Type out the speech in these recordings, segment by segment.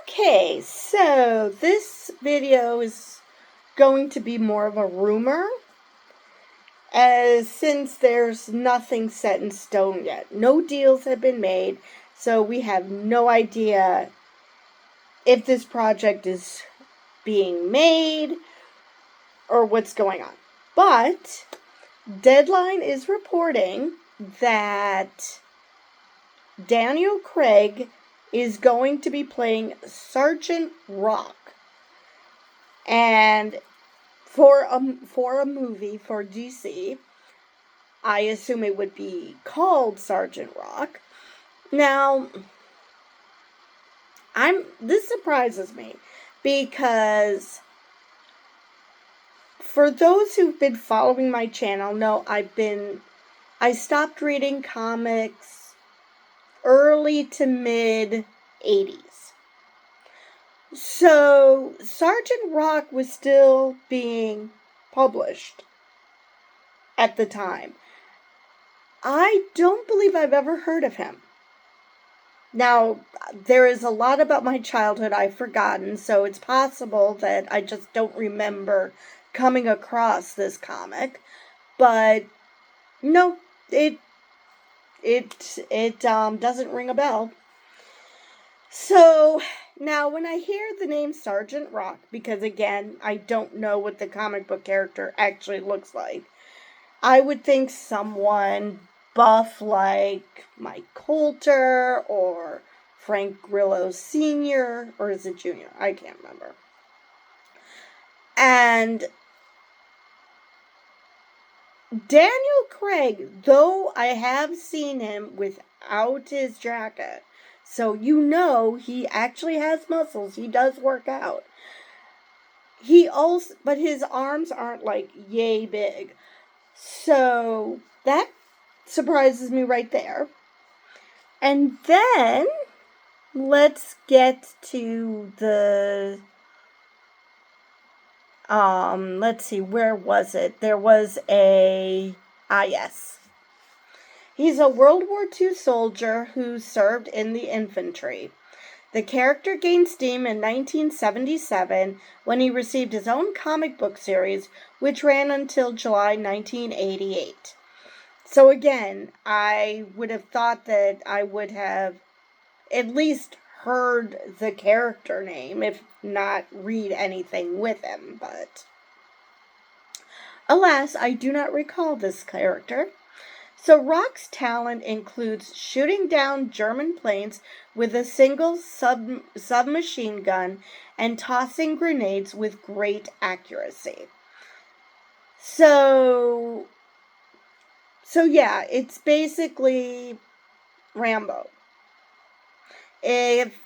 Okay, so this video is going to be more of a rumor, as since there's nothing set in stone yet. No deals have been made, so we have no idea if this project is being made or what's going on. But Deadline is reporting that Daniel Craig is going to be playing Sergeant Rock. And for a movie for DC, I assume it would be called Sergeant Rock. Now, this surprises me because for those who've been following my channel know I stopped reading comics early to mid 80s. So, Sergeant Rock was still being published at the time. I don't believe I've ever heard of him. Now, there is a lot about my childhood I've forgotten, so it's possible that I just don't remember coming across this comic. But, no, it doesn't ring a bell. So, now when I hear the name Sergeant Rock, because again, I don't know what the comic book character actually looks like, I would think someone buff like Mike Coulter or Frank Grillo Sr., or is it Jr.? I can't remember. And Daniel Craig, though I have seen him without his jacket, so you know he actually has muscles. He does work out. But his arms aren't like yay big. So that surprises me right there. And then let's get to the let's see, where was it? There was yes. He's a World War II soldier who served in the infantry. The character gained steam in 1977 when he received his own comic book series, which ran until July 1988. So again, I would have thought that I would have at least heard the character name, if not read anything with him, but alas, I do not recall this character. So Rock's talent includes shooting down German planes with a single submachine gun and tossing grenades with great accuracy. So yeah, it's basically Rambo. If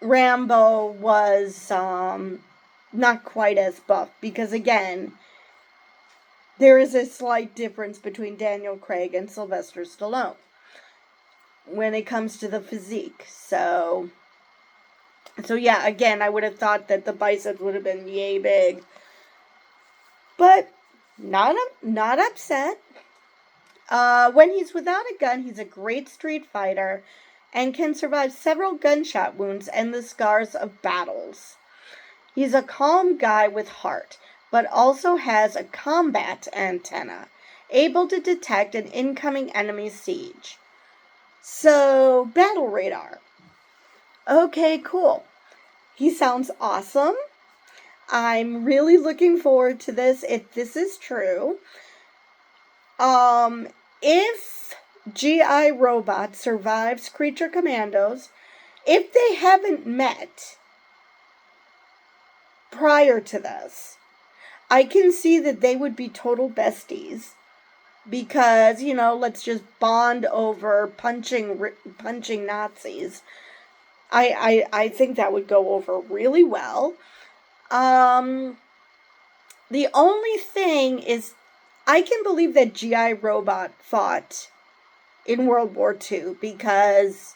Rambo was not quite as buff, because again, there is a slight difference between Daniel Craig and Sylvester Stallone when it comes to the physique. So yeah, again, I would have thought that the biceps would have been yay big. But not upset. When he's without a gun, he's a great street fighter and can survive several gunshot wounds and the scars of battles. He's a calm guy with heart, but also has a combat antenna, able to detect an incoming enemy siege. So, battle radar. Okay, cool. He sounds awesome. I'm really looking forward to this, if this is true. If G.I. Robot survives Creature Commandos, if they haven't met prior to this, I can see that they would be total besties because, let's just bond over punching Nazis. I think that would go over really well. The only thing is, I can believe that G.I. Robot fought in World War II because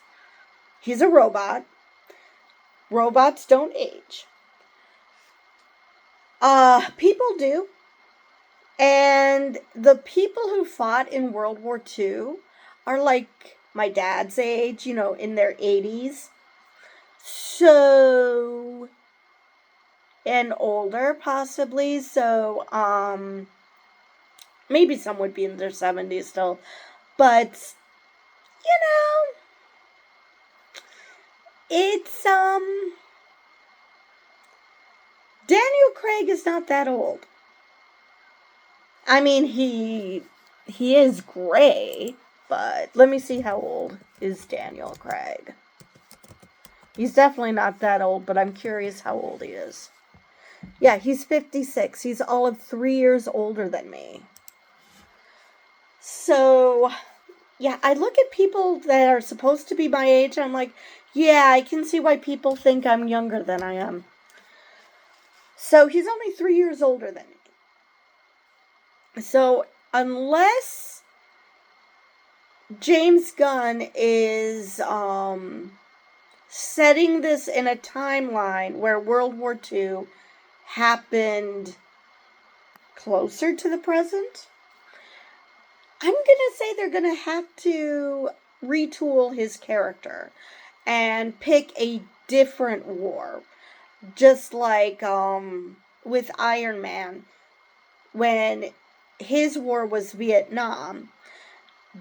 he's a robot. Robots don't age. People do. And the people who fought in World War II are like my dad's age, in their 80s. So, and older possibly. So, maybe some would be in their 70s still. But, you know, it's, Daniel Craig is not that old. I mean, he is gray, but let me see how old is Daniel Craig. He's definitely not that old, but I'm curious how old he is. Yeah, he's 56. He's all of 3 years older than me. So, yeah, I look at people that are supposed to be my age, and I'm like, yeah, I can see why people think I'm younger than I am. So, he's only 3 years older than me. So, unless James Gunn is setting this in a timeline where World War II happened closer to the present, I'm going to say they're going to have to retool his character and pick a different war. Just like with Iron Man, when his war was Vietnam,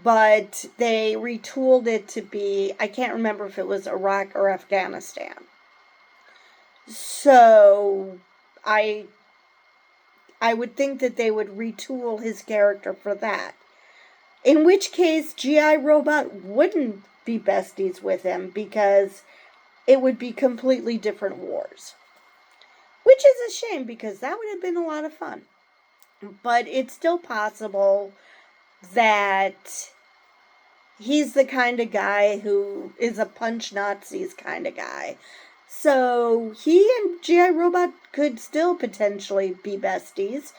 but they retooled it to be, I can't remember if it was Iraq or Afghanistan. So I would think that they would retool his character for that. In which case, G.I. Robot wouldn't be besties with him because it would be completely different wars. Which is a shame because that would have been a lot of fun. But it's still possible that he's the kind of guy who is a punch Nazis kind of guy. So he and G.I. Robot could still potentially be besties,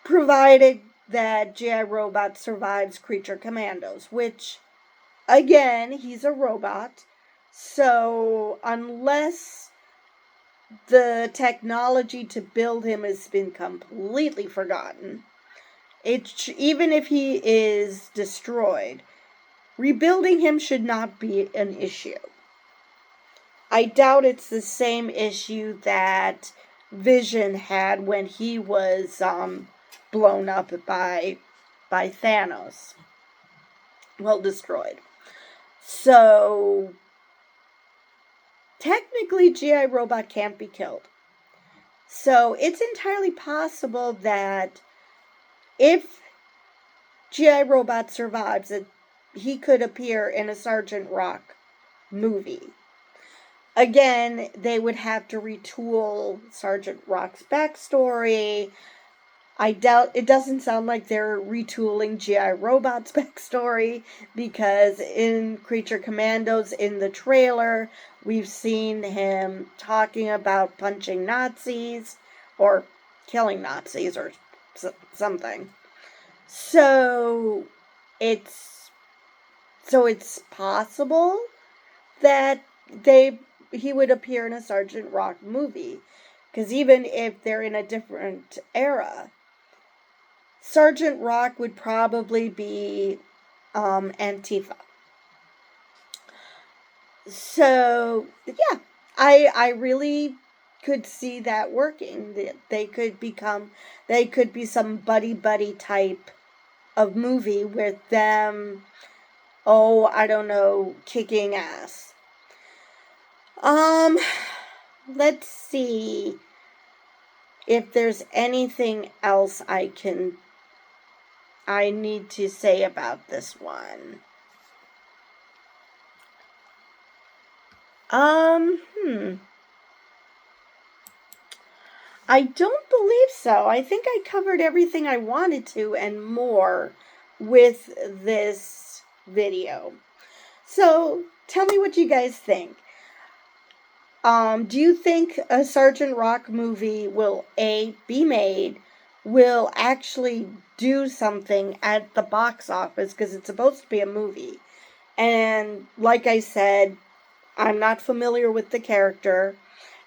provided that G.I. Robot survives Creature Commandos, which, again, he's a robot. So unless the technology to build him has been completely forgotten, even if he is destroyed, rebuilding him should not be an issue. I doubt it's the same issue that Vision had when he was blown up by Thanos. Well, destroyed. So, technically, G.I. Robot can't be killed. So, it's entirely possible that if G.I. Robot survives, that he could appear in a Sergeant Rock movie. Again, they would have to retool Sergeant Rock's backstory. I doubt, it doesn't sound like they're retooling G.I. Robot's backstory, because in Creature Commandos, in the trailer, we've seen him talking about punching Nazis, or killing Nazis, or something. So it's possible that he would appear in a Sergeant Rock movie. Because even if they're in a different era, Sergeant Rock would probably be Antifa. So, yeah, I really could see that working. They could be some buddy type of movie with them, I don't know, kicking ass. Let's see if there's anything else I need to say about this one. I don't believe so. I think I covered everything I wanted to and more with this video. So, tell me what you guys think. Do you think a Sergeant Rock movie will be made, will actually do something at the box office, because it's supposed to be a movie? And like I said, I'm not familiar with the character,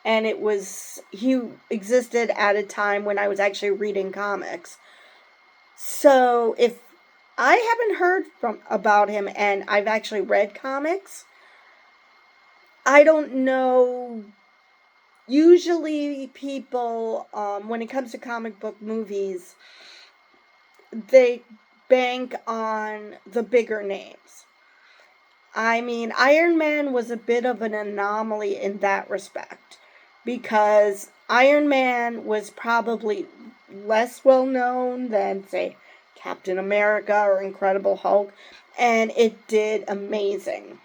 and he existed at a time when I was actually reading comics. So if I haven't heard about him and I've actually read comics, I don't know. Usually people, when it comes to comic book movies, they bank on the bigger names. I mean, Iron Man was a bit of an anomaly in that respect because Iron Man was probably less well known than, say, Captain America or Incredible Hulk, and it did amazing.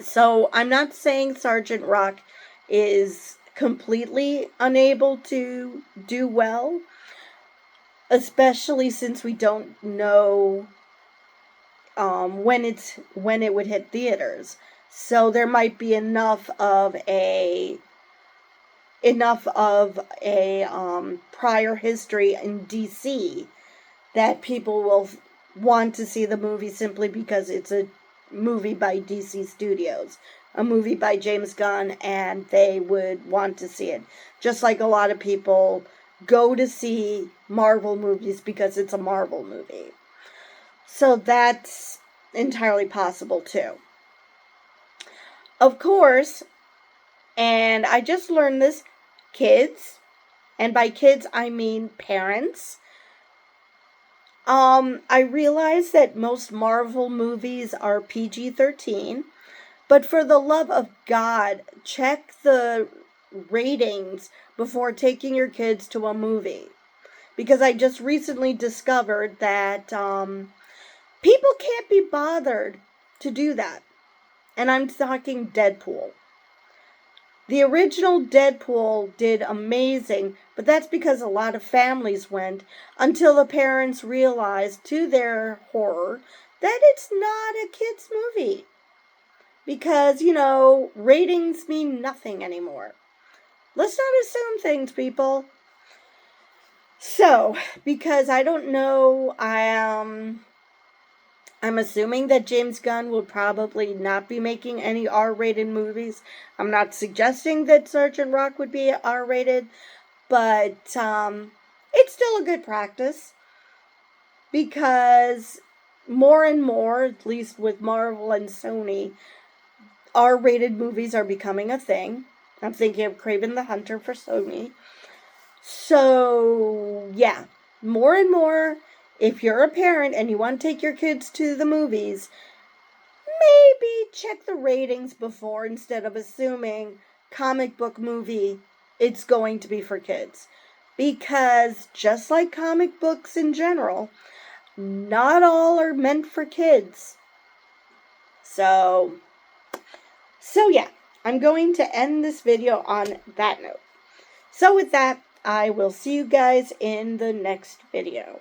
So I'm not saying Sergeant Rock is completely unable to do well, especially since we don't know when it would hit theaters. So there might be enough of a prior history in DC that people will want to see the movie simply because it's a movie by DC Studios, a movie by James Gunn, and they would want to see it. Just like a lot of people go to see Marvel movies because it's a Marvel movie. So that's entirely possible too. Of course, and I just learned this, kids, and by kids I mean parents. I realize that most Marvel movies are PG-13, but for the love of God, check the ratings before taking your kids to a movie. Because I just recently discovered that people can't be bothered to do that. And I'm talking Deadpool. The original Deadpool did amazing, but that's because a lot of families went until the parents realized, to their horror, that it's not a kid's movie. Because, ratings mean nothing anymore. Let's not assume things, people. So, because I don't know, I'm assuming that James Gunn will probably not be making any R-rated movies. I'm not suggesting that Sergeant Rock would be R-rated, but it's still a good practice because more and more, at least with Marvel and Sony, R-rated movies are becoming a thing. I'm thinking of Kraven the Hunter for Sony. So, yeah, more and more, if you're a parent and you want to take your kids to the movies, maybe check the ratings before instead of assuming comic book movie, it's going to be for kids. Because just like comic books in general, not all are meant for kids. So yeah, I'm going to end this video on that note. So with that, I will see you guys in the next video.